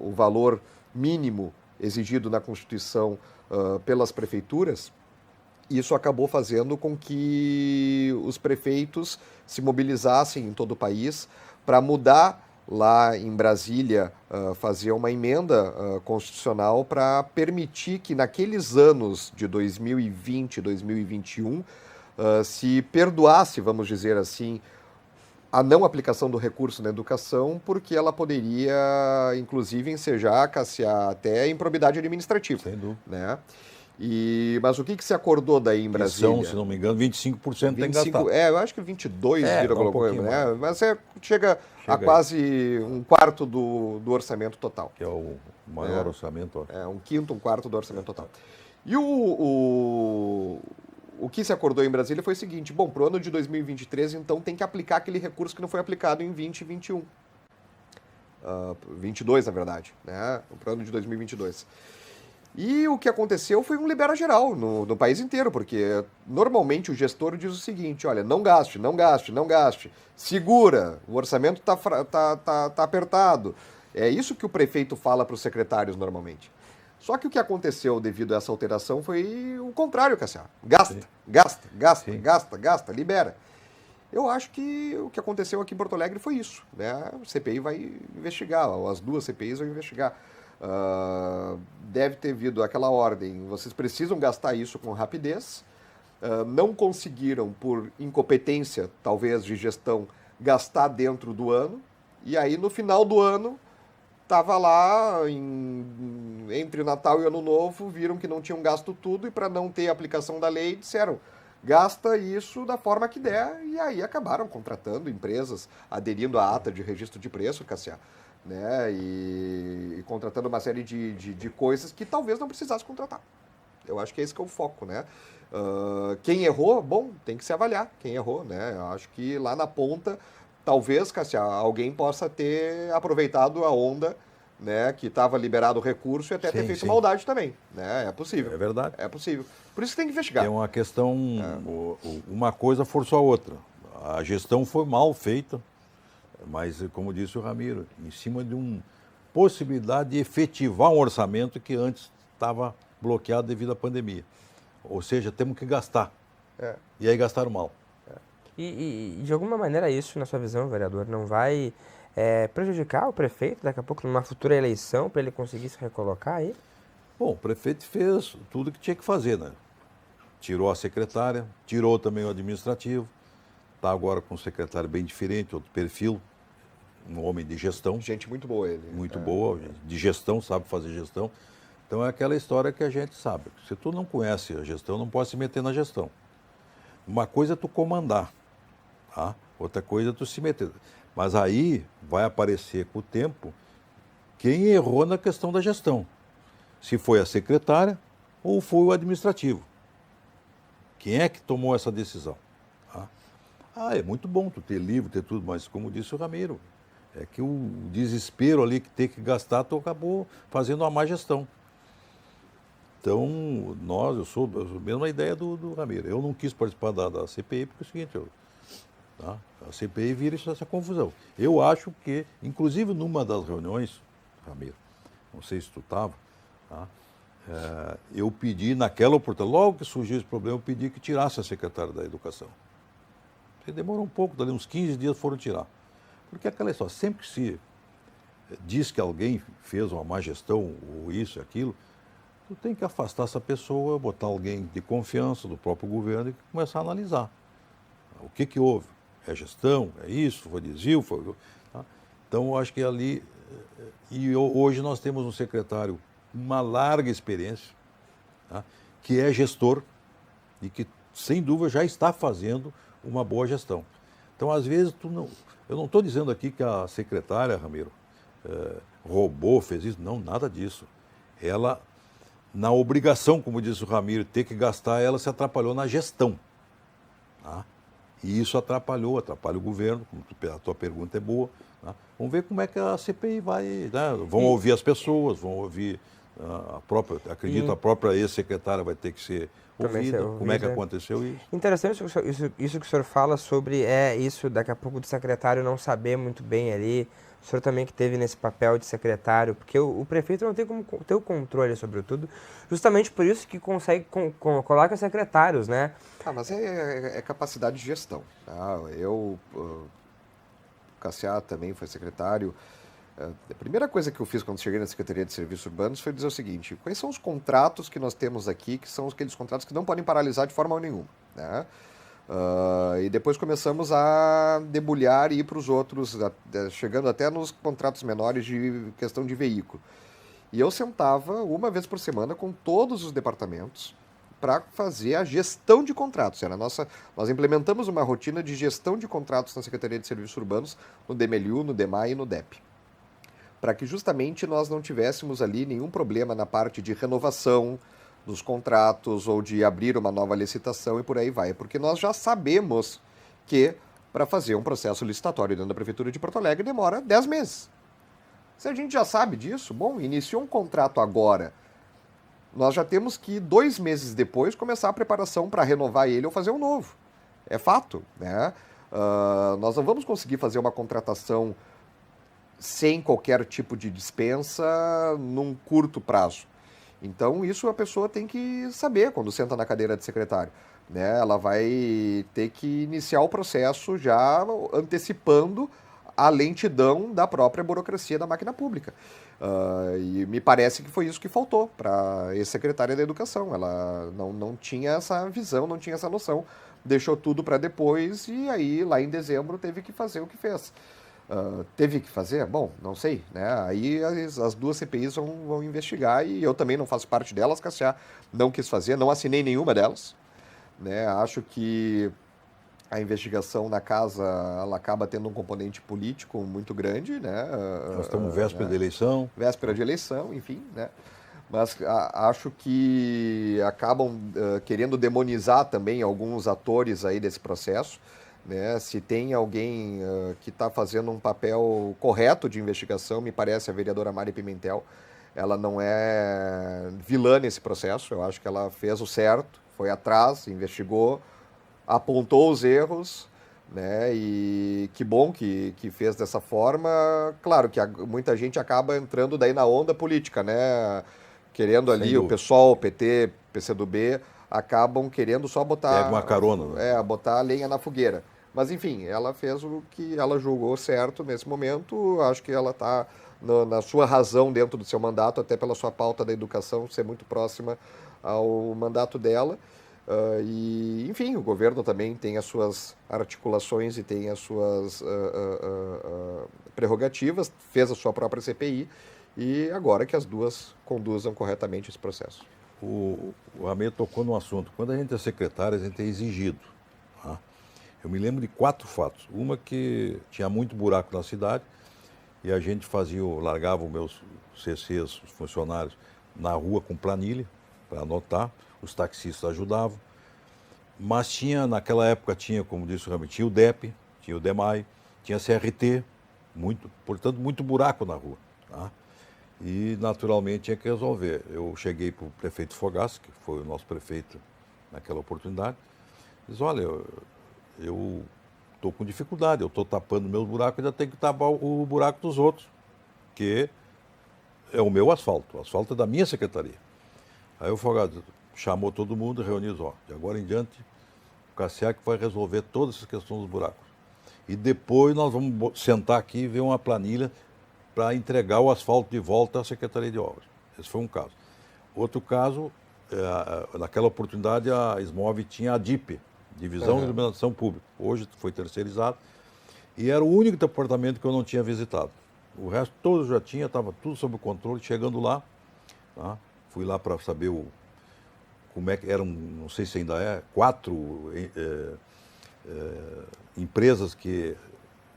o valor mínimo exigido na Constituição pelas prefeituras, isso acabou fazendo com que os prefeitos se mobilizassem em todo o país para mudar lá em Brasília, fazer uma emenda constitucional para permitir que naqueles anos de 2020 e 2021 se perdoasse, vamos dizer assim, a não aplicação do recurso na educação, porque ela poderia, inclusive, ensejar, Cassiar, até improbidade administrativa. Sem dúvida. Né? Mas o que se acordou daí em Brasília? São, se não me engano, 25% tem que gastar. Eu acho que 22, alguma coisa, né? Mas chega a aí. quase um quarto do orçamento total. Que é o maior orçamento. Um quinto, um quarto do orçamento total. E o que se acordou em Brasília foi o seguinte: bom, para o ano de 2023, então, tem que aplicar aquele recurso que não foi aplicado em 2021. 22, na verdade, né? Para o ano de 2022. E o que aconteceu foi um libera geral no país inteiro, porque normalmente o gestor diz o seguinte: olha, não gaste, não gaste, não gaste, segura, o orçamento tá apertado. É isso que o prefeito fala para os secretários normalmente. Só que o que aconteceu devido a essa alteração foi o contrário, Cassiano. Gasta, Sim. gasta, gasta, Sim. gasta, libera. Eu acho que o que aconteceu aqui em Porto Alegre foi isso, né? O CPI vai investigar, as duas CPIs vão investigar. Deve ter vindo aquela ordem: vocês precisam gastar isso com rapidez. Não conseguiram, por incompetência, talvez, de gestão, gastar dentro do ano. E aí, no final do ano, estava lá, entre Natal e Ano Novo, viram que não tinham gasto tudo e, para não ter aplicação da lei, disseram: gasta isso da forma que der. E aí acabaram contratando empresas, aderindo à ata de registro de preço, Cassiano, né? E contratando uma série de coisas que talvez não precisasse contratar. Eu acho que é esse que é o foco, né? Quem errou, bom, tem que se avaliar quem errou, né? Eu acho que lá na ponta, talvez, Cássia, alguém possa ter aproveitado a onda, né, que estava liberado o recurso e até ter feito maldade também, né? É possível. É verdade. É possível. Por isso que tem que investigar. É uma questão, uma coisa forçou a outra. A gestão foi mal feita, mas, como disse o Ramiro, em cima de uma possibilidade de efetivar um orçamento que antes estava bloqueado devido à pandemia. Ou seja, temos que gastar. E aí gastaram mal. E de alguma maneira isso, na sua visão, vereador, não vai prejudicar o prefeito daqui a pouco numa futura eleição para ele conseguir se recolocar aí? Bom, o prefeito fez tudo que tinha que fazer, né? Tirou a secretária, tirou também o administrativo, está agora com um secretário bem diferente, outro perfil, um homem de gestão. Gente muito boa ele. Muito boa, de gestão, sabe fazer gestão. Então é aquela história que a gente sabe. Se tu não conhece a gestão, não pode se meter na gestão. Uma coisa é tu comandar, tá? Outra coisa é tu se meter. Mas aí vai aparecer com o tempo quem errou na questão da gestão. Se foi a secretária ou foi o administrativo. Quem é que tomou essa decisão? É muito bom tu ter livro, ter tudo, mas como disse o Ramiro, é que o desespero ali que ter que gastar, tu acabou fazendo uma má gestão. Então, eu sou a mesma ideia do Ramiro. Eu não quis participar da CPI porque é o seguinte, a CPI vira essa confusão. Eu acho que, inclusive numa das reuniões, Ramiro, não sei se tu estava, eu pedi naquela oportunidade, logo que surgiu esse problema, eu pedi que tirasse a secretária da Educação. Porque demorou um pouco, dali uns 15 dias foram tirar. Porque aquela história, sempre que se diz que alguém fez uma má gestão, ou isso e aquilo, tu tem que afastar essa pessoa, botar alguém de confiança do próprio governo e começar a analisar. O que houve? É gestão? É isso? Foi desvio? Tá? Então, eu acho que ali... E hoje nós temos um secretário com uma larga experiência, tá? Que é gestor e que, sem dúvida, já está fazendo uma boa gestão. Então, às vezes, eu não estou dizendo aqui que a secretária, Ramiro, roubou, fez isso. Não, nada disso. Ela... Na obrigação, como disse o Ramiro, ter que gastar, ela se atrapalhou na gestão. Tá? E isso atrapalha o governo, a tua pergunta é boa, Tá? Vamos ver como é que a CPI vai, né? Vão ouvir as pessoas, vão ouvir a própria, acredito, a própria ex-secretária vai ter que ser Também ouvida, ser como é que ouvida. aconteceu isso. Interessante isso que o senhor fala sobre isso, daqui a pouco do secretário não saber muito bem ali, o senhor também que teve nesse papel de secretário, porque o prefeito não tem como ter o controle sobre tudo, justamente por isso que consegue, coloca secretários, né? Mas é capacidade de gestão. Tá? O Cassiá também foi secretário. A primeira coisa que eu fiz quando cheguei na Secretaria de Serviços Urbanos foi dizer o seguinte: quais são os contratos que nós temos aqui, que são aqueles contratos que não podem paralisar de forma nenhuma, né? E depois começamos a debulhar e ir para os outros, chegando até nos contratos menores de questão de veículo. E eu sentava uma vez por semana com todos os departamentos para fazer a gestão de contratos. Nós implementamos uma rotina de gestão de contratos na Secretaria de Serviços Urbanos, no DMLU, no DEMAI e no DEP, para que justamente nós não tivéssemos ali nenhum problema na parte de renovação dos contratos ou de abrir uma nova licitação e por aí vai. Porque nós já sabemos que para fazer um processo licitatório dentro da Prefeitura de Porto Alegre demora 10 meses. Se a gente já sabe disso, bom, iniciou um contrato agora, nós já temos que 2 meses depois começar a preparação para renovar ele ou fazer um novo. É fato, né? Nós não vamos conseguir fazer uma contratação sem qualquer tipo de dispensa num curto prazo. Então, isso a pessoa tem que saber quando senta na cadeira de secretário, né? Ela vai ter que iniciar o processo já antecipando a lentidão da própria burocracia da máquina pública. E me parece que foi isso que faltou para a ex-secretária da Educação. Ela não tinha essa visão, não tinha essa noção, deixou tudo para depois e aí, lá em dezembro, teve que fazer o que fez. Teve que fazer? Bom, não sei, né? Aí as duas CPIs vão investigar e eu também não faço parte delas, Cassiá não quis fazer, não assinei nenhuma delas, né? Acho que a investigação na casa ela acaba tendo um componente político muito grande, né? Nós estamos véspera de eleição. Véspera de eleição, enfim, né? Mas acho que acabam querendo demonizar também alguns atores aí desse processo, né? Se tem alguém que está fazendo um papel correto de investigação, me parece a vereadora Mari Pimentel. Ela não é vilã nesse processo, eu acho que ela fez o certo, foi atrás, investigou, apontou os erros, né? E que bom que fez dessa forma. Claro que muita gente acaba entrando daí na onda política, né? Querendo ali, o pessoal, o PT, PCdoB, acabam querendo só botar... Pega uma carona, né? Botar a lenha na fogueira. Mas, enfim, ela fez o que ela julgou certo nesse momento. Acho que ela está na sua razão dentro do seu mandato, até pela sua pauta da educação ser muito próxima ao mandato dela. Enfim, o governo também tem as suas articulações e tem as suas prerrogativas, fez a sua própria CPI e agora que as duas conduzam corretamente esse processo. O Amê tocou no assunto. Quando a gente é secretário, a gente é exigido. Tá? Eu me lembro de 4 fatos. Uma que tinha muito buraco na cidade e a gente largava os meus CCs, os funcionários, na rua com planilha para anotar. Os taxistas ajudavam. Mas naquela época como disse o Rami, tinha o DEP, tinha o DEMAI, tinha CRT, portanto, muito buraco na rua. Tá? E, naturalmente, tinha que resolver. Eu cheguei para o prefeito Fogaça, que foi o nosso prefeito naquela oportunidade, e disse, olha, eu estou com dificuldade, eu estou tapando meus buracos, ainda tenho que tapar o buraco dos outros, que é o meu asfalto, o asfalto é da minha secretaria. Aí o Fogaça chamou todo mundo, reuniu, de agora em diante, o Cassiá que vai resolver todas essas questões dos buracos. E depois nós vamos sentar aqui e ver uma planilha para entregar o asfalto de volta à Secretaria de Obras. Esse foi um caso. Outro caso, naquela oportunidade a SMOV tinha a DIP, Divisão de Iluminação Pública. Hoje foi terceirizado. E era o único departamento que eu não tinha visitado. O resto todo já tinha, estava tudo sob controle. Chegando lá, tá? Fui lá para saber como é que eram, não sei se ainda 4 empresas que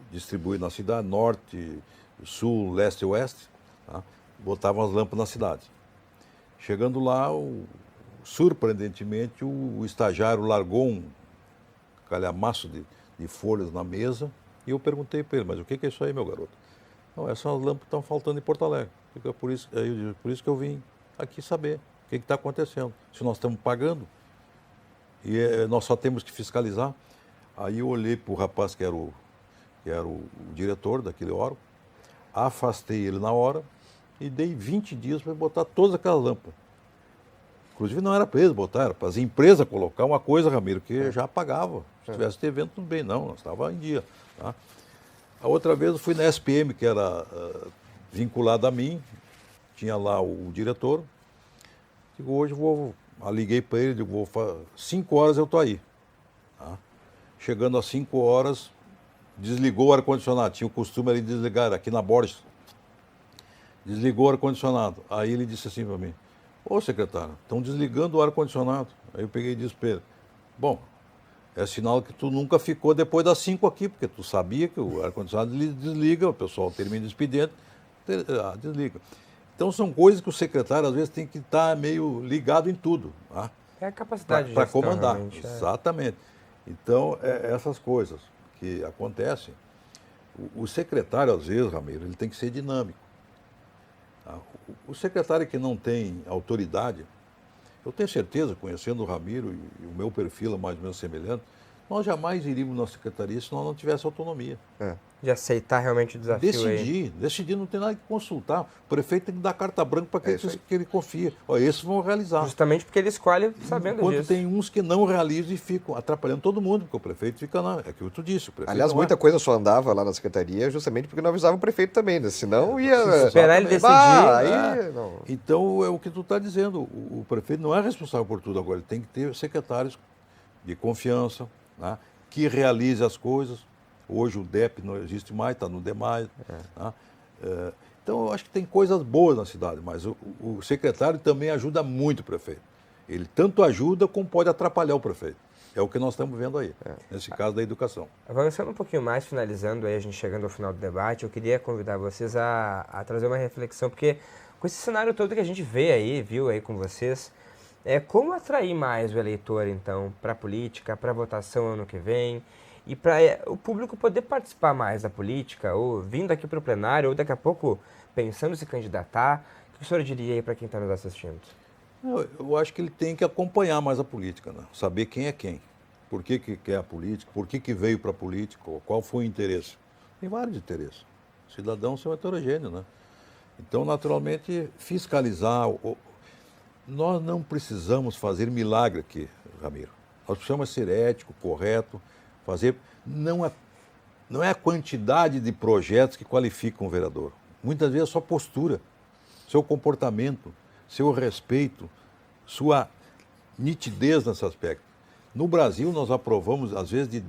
distribuem na cidade, norte, sul, leste e oeste, tá? Botavam as lâmpadas na cidade. Chegando lá, surpreendentemente, o estagiário largou um calhamaço de folhas na mesa, E eu perguntei para ele, mas o que é isso aí, meu garoto? Não, essas são as lâmpadas que estão faltando em Porto Alegre. Por isso, aí eu digo, por isso que eu vim aqui saber o que está acontecendo. Se nós estamos pagando e nós só temos que fiscalizar. Aí eu olhei para o rapaz que era o diretor daquele órgão, afastei ele na hora e dei 20 dias para botar todas aquelas lâmpadas. Inclusive não era para eles botar, era para as empresas colocar uma coisa, Ramiro, que já pagava. Se tivesse evento, tudo bem, não, nós estava em dia. Tá? A outra vez eu fui na SPM, que era vinculada a mim, tinha lá o diretor. Digo, hoje liguei para ele, digo, 5 horas eu estou aí. Tá? Chegando às 5 horas, desligou o ar-condicionado. Tinha o costume ali de desligar, aqui na Borges. Desligou o ar-condicionado. Aí ele disse assim para mim, ô secretário, estão desligando o ar-condicionado. Aí eu peguei e disse para ele, bom, é sinal que tu nunca ficou depois das 5 aqui, porque tu sabia que o ar-condicionado desliga, o pessoal termina o expediente, desliga. Então são coisas que o secretário às vezes tem que estar meio ligado em tudo. Tá? É a capacidade para de gestão, comandar. realmente, Exatamente. Então, essas coisas que acontecem, o secretário, às vezes, Ramiro, ele tem que ser dinâmico. Tá? O secretário que não tem autoridade, eu tenho certeza, conhecendo o Ramiro e o meu perfil é mais ou menos semelhante, nós jamais iríamos na secretaria se nós não tivéssemos autonomia. De aceitar realmente o desafio aí. Decidir, não tem nada que consultar. O prefeito tem que dar carta branca para aqueles que ele confia. Ó, esses vão realizar. Justamente porque ele escolhe sabendo Enquanto disso. tem uns que não realizam e ficam atrapalhando todo mundo, porque o prefeito fica lá. É aquilo que tu disse. O prefeito Aliás, muita coisa só andava lá na secretaria justamente porque não avisava o prefeito também, né? Senão ia... Se esperar ele decidir... Não. Então, é o que tu está dizendo. O prefeito não é responsável por tudo agora. Ele tem que ter secretários de confiança, né, que realize as coisas. Hoje o DEP não existe mais, está no DEMAI. Tá? Então, eu acho que tem coisas boas na cidade, mas o secretário também ajuda muito o prefeito. Ele tanto ajuda como pode atrapalhar o prefeito. É o que nós estamos vendo aí, nesse caso da educação. Avançando um pouquinho mais, finalizando aí, a gente chegando ao final do debate, eu queria convidar vocês a trazer uma reflexão, porque com esse cenário todo que a gente viu aí com vocês, como atrair mais o eleitor, então, para a política, para a votação ano que vem, e para o público poder participar mais da política, ou vindo aqui para o plenário, ou daqui a pouco pensando em se candidatar. O que o senhor diria aí para quem está nos assistindo? Eu acho que ele tem que acompanhar mais a política, né? Saber quem é quem, por que quer a política, por que veio para a política, qual foi o interesse. Tem vários interesses. Cidadãos são heterogêneos, né? Então, naturalmente, fiscalizar. Nós não precisamos fazer milagre aqui, Ramiro. Nós precisamos ser ético, correto, fazer. Não é a quantidade de projetos que qualificam o vereador. Muitas vezes é só postura, seu comportamento, seu respeito, sua nitidez nesse aspecto. No Brasil, nós aprovamos, às vezes,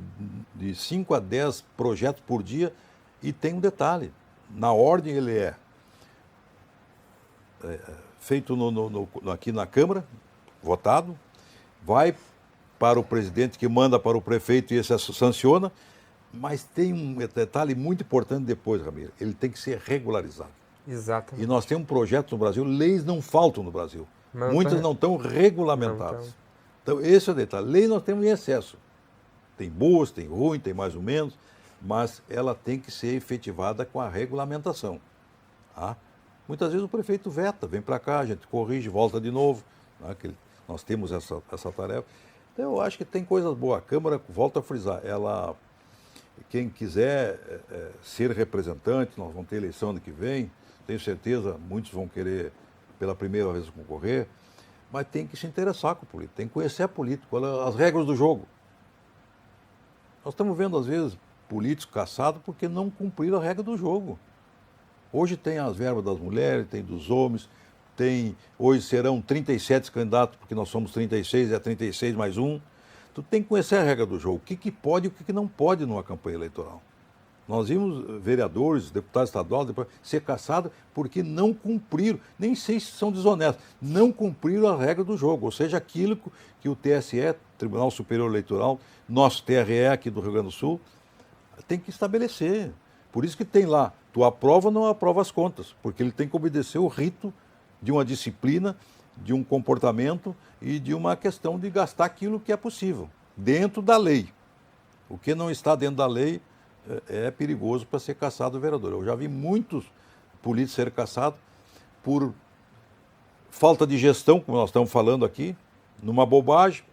de 5 a 10 projetos por dia, e tem um detalhe: na ordem ele é feito aqui na Câmara, votado, vai para o presidente, que manda para o prefeito e esse sanciona, mas tem um detalhe muito importante depois, Ramiro: ele tem que ser regularizado. Exatamente. E nós temos projetos no Brasil, leis não faltam no Brasil. Muitas não estão regulamentadas. Então, esse é o detalhe. Lei nós temos em excesso. Tem boas, tem ruins, tem mais ou menos, mas ela tem que ser efetivada com a regulamentação. Tá? Muitas vezes o prefeito veta, vem para cá, a gente corrige, volta de novo. Tá? Nós temos essa tarefa. Então, eu acho que tem coisas boas. A Câmara, volta a frisar, quem quiser ser representante, nós vamos ter eleição ano que vem, tenho certeza, muitos vão querer pela primeira vez concorrer, mas tem que se interessar com a política, tem que conhecer a política, as regras do jogo. Nós estamos vendo, às vezes, políticos caçados porque não cumpriram a regra do jogo. Hoje tem as verbas das mulheres, tem dos homens, hoje serão 37 candidatos, porque nós somos 36, é 36 mais um. Tu tem que conhecer a regra do jogo, o que pode e o que não pode numa campanha eleitoral. Nós vimos vereadores, deputados estaduais, ser caçados porque não cumpriram, nem sei se são desonestos, não cumpriram a regra do jogo, ou seja, aquilo que o TSE, Tribunal Superior Eleitoral, nosso TRE aqui do Rio Grande do Sul, tem que estabelecer. Por isso que tem lá, tu aprova ou não aprova as contas, porque ele tem que obedecer o rito de uma disciplina, de um comportamento e de uma questão de gastar aquilo que é possível, dentro da lei. O que não está dentro da lei, é perigoso para ser cassado o vereador. Eu já vi muitos políticos serem cassados por falta de gestão, como nós estamos falando aqui, numa bobagem,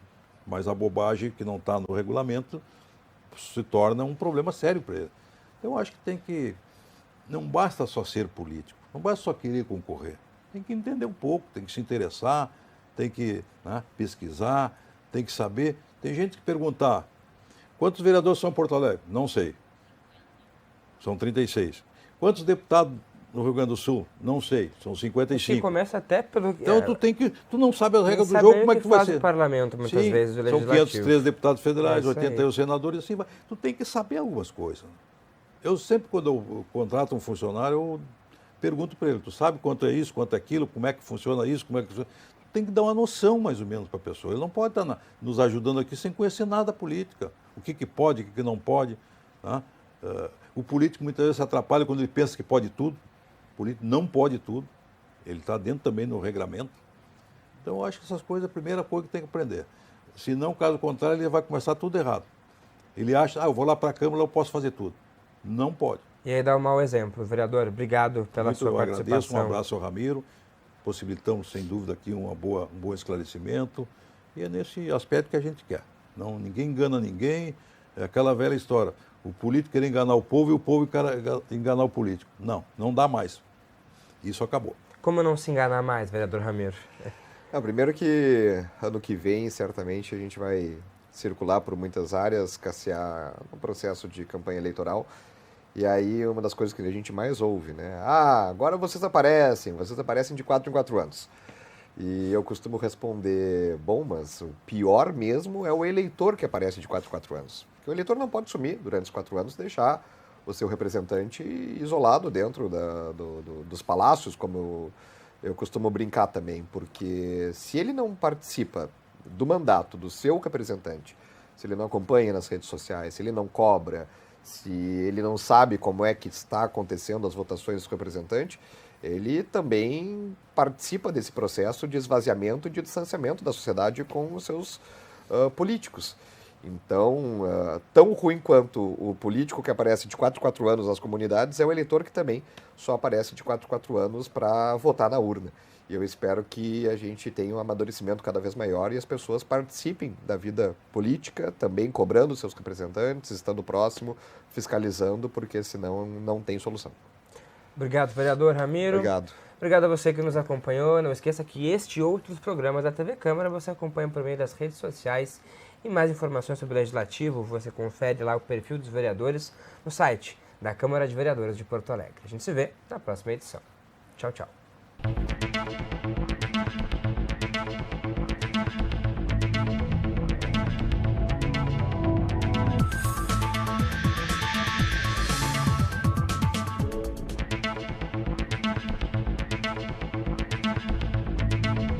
mas a bobagem que não está no regulamento se torna um problema sério para ele. Eu acho que não basta só ser político, não basta só querer concorrer. Tem que entender um pouco, tem que se interessar, tem que, né, pesquisar, tem que saber. Tem gente que perguntar, quantos vereadores são em Porto Alegre? Não sei. São 36. Quantos deputados no Rio Grande do Sul? Não sei. São 55. Que começa até pelo... Então tu não sabe as regras do jogo, como é que vai ser? O parlamento, muitas Sim, vezes, o são legislativo. 503 deputados federais, É isso 81 senadores, assim vai. Tu tem que saber algumas coisas. Eu sempre, quando eu contrato um funcionário, eu pergunto para ele, tu sabe quanto é isso, quanto é aquilo, como é que funciona isso, como é que funciona... Tu tem que dar uma noção, mais ou menos, para a pessoa. Ele não pode estar nos ajudando aqui sem conhecer nada da política. O que pode, o que não pode. Tá? O político, muitas vezes, se atrapalha quando ele pensa que pode tudo. O político não pode tudo. Ele está dentro também no regramento. Então, eu acho que essas coisas, a primeira coisa que tem que aprender. Se não, caso contrário, ele vai começar tudo errado. Ele acha, eu vou lá para a Câmara, eu posso fazer tudo. Não pode. E aí dá um mau exemplo. Vereador, obrigado pela sua participação. Agradeço, um abraço ao Ramiro. Possibilitamos, sem dúvida, aqui um bom esclarecimento. E é nesse aspecto que a gente quer. Não, ninguém engana ninguém. É aquela velha história. O político quer enganar o povo e o povo enganar o político. Não dá mais. Isso acabou. Como não se enganar mais, vereador Ramiro? Primeiro que ano que vem, certamente, a gente vai circular por muitas áreas, cassear no processo de campanha eleitoral. E aí, uma das coisas que a gente mais ouve, né? Agora vocês aparecem de 4 em 4 anos. E eu costumo responder, bom, mas o pior mesmo é o eleitor que aparece de 4 em 4 anos. Porque o eleitor não pode sumir durante os 4 anos, deixar o seu representante isolado dentro dos palácios, como eu costumo brincar também. Porque se ele não participa do mandato do seu representante, se ele não acompanha nas redes sociais, se ele não cobra, se ele não sabe como é que está acontecendo as votações do representante, ele também participa desse processo de esvaziamento e de distanciamento da sociedade com os seus políticos. Então, tão ruim quanto o político que aparece de 4 em 4 anos nas comunidades é o eleitor que também só aparece de 4 em 4 anos para votar na urna. E eu espero que a gente tenha um amadurecimento cada vez maior e as pessoas participem da vida política, também cobrando seus representantes, estando próximo, fiscalizando, porque senão não tem solução. Obrigado, vereador Ramiro. Obrigado. Obrigado a você que nos acompanhou. Não esqueça que este e outros programas da TV Câmara você acompanha por meio das redes sociais. E mais informações sobre o Legislativo, você confere lá o perfil dos vereadores no site da Câmara de Vereadores de Porto Alegre. A gente se vê na próxima edição. Tchau, tchau.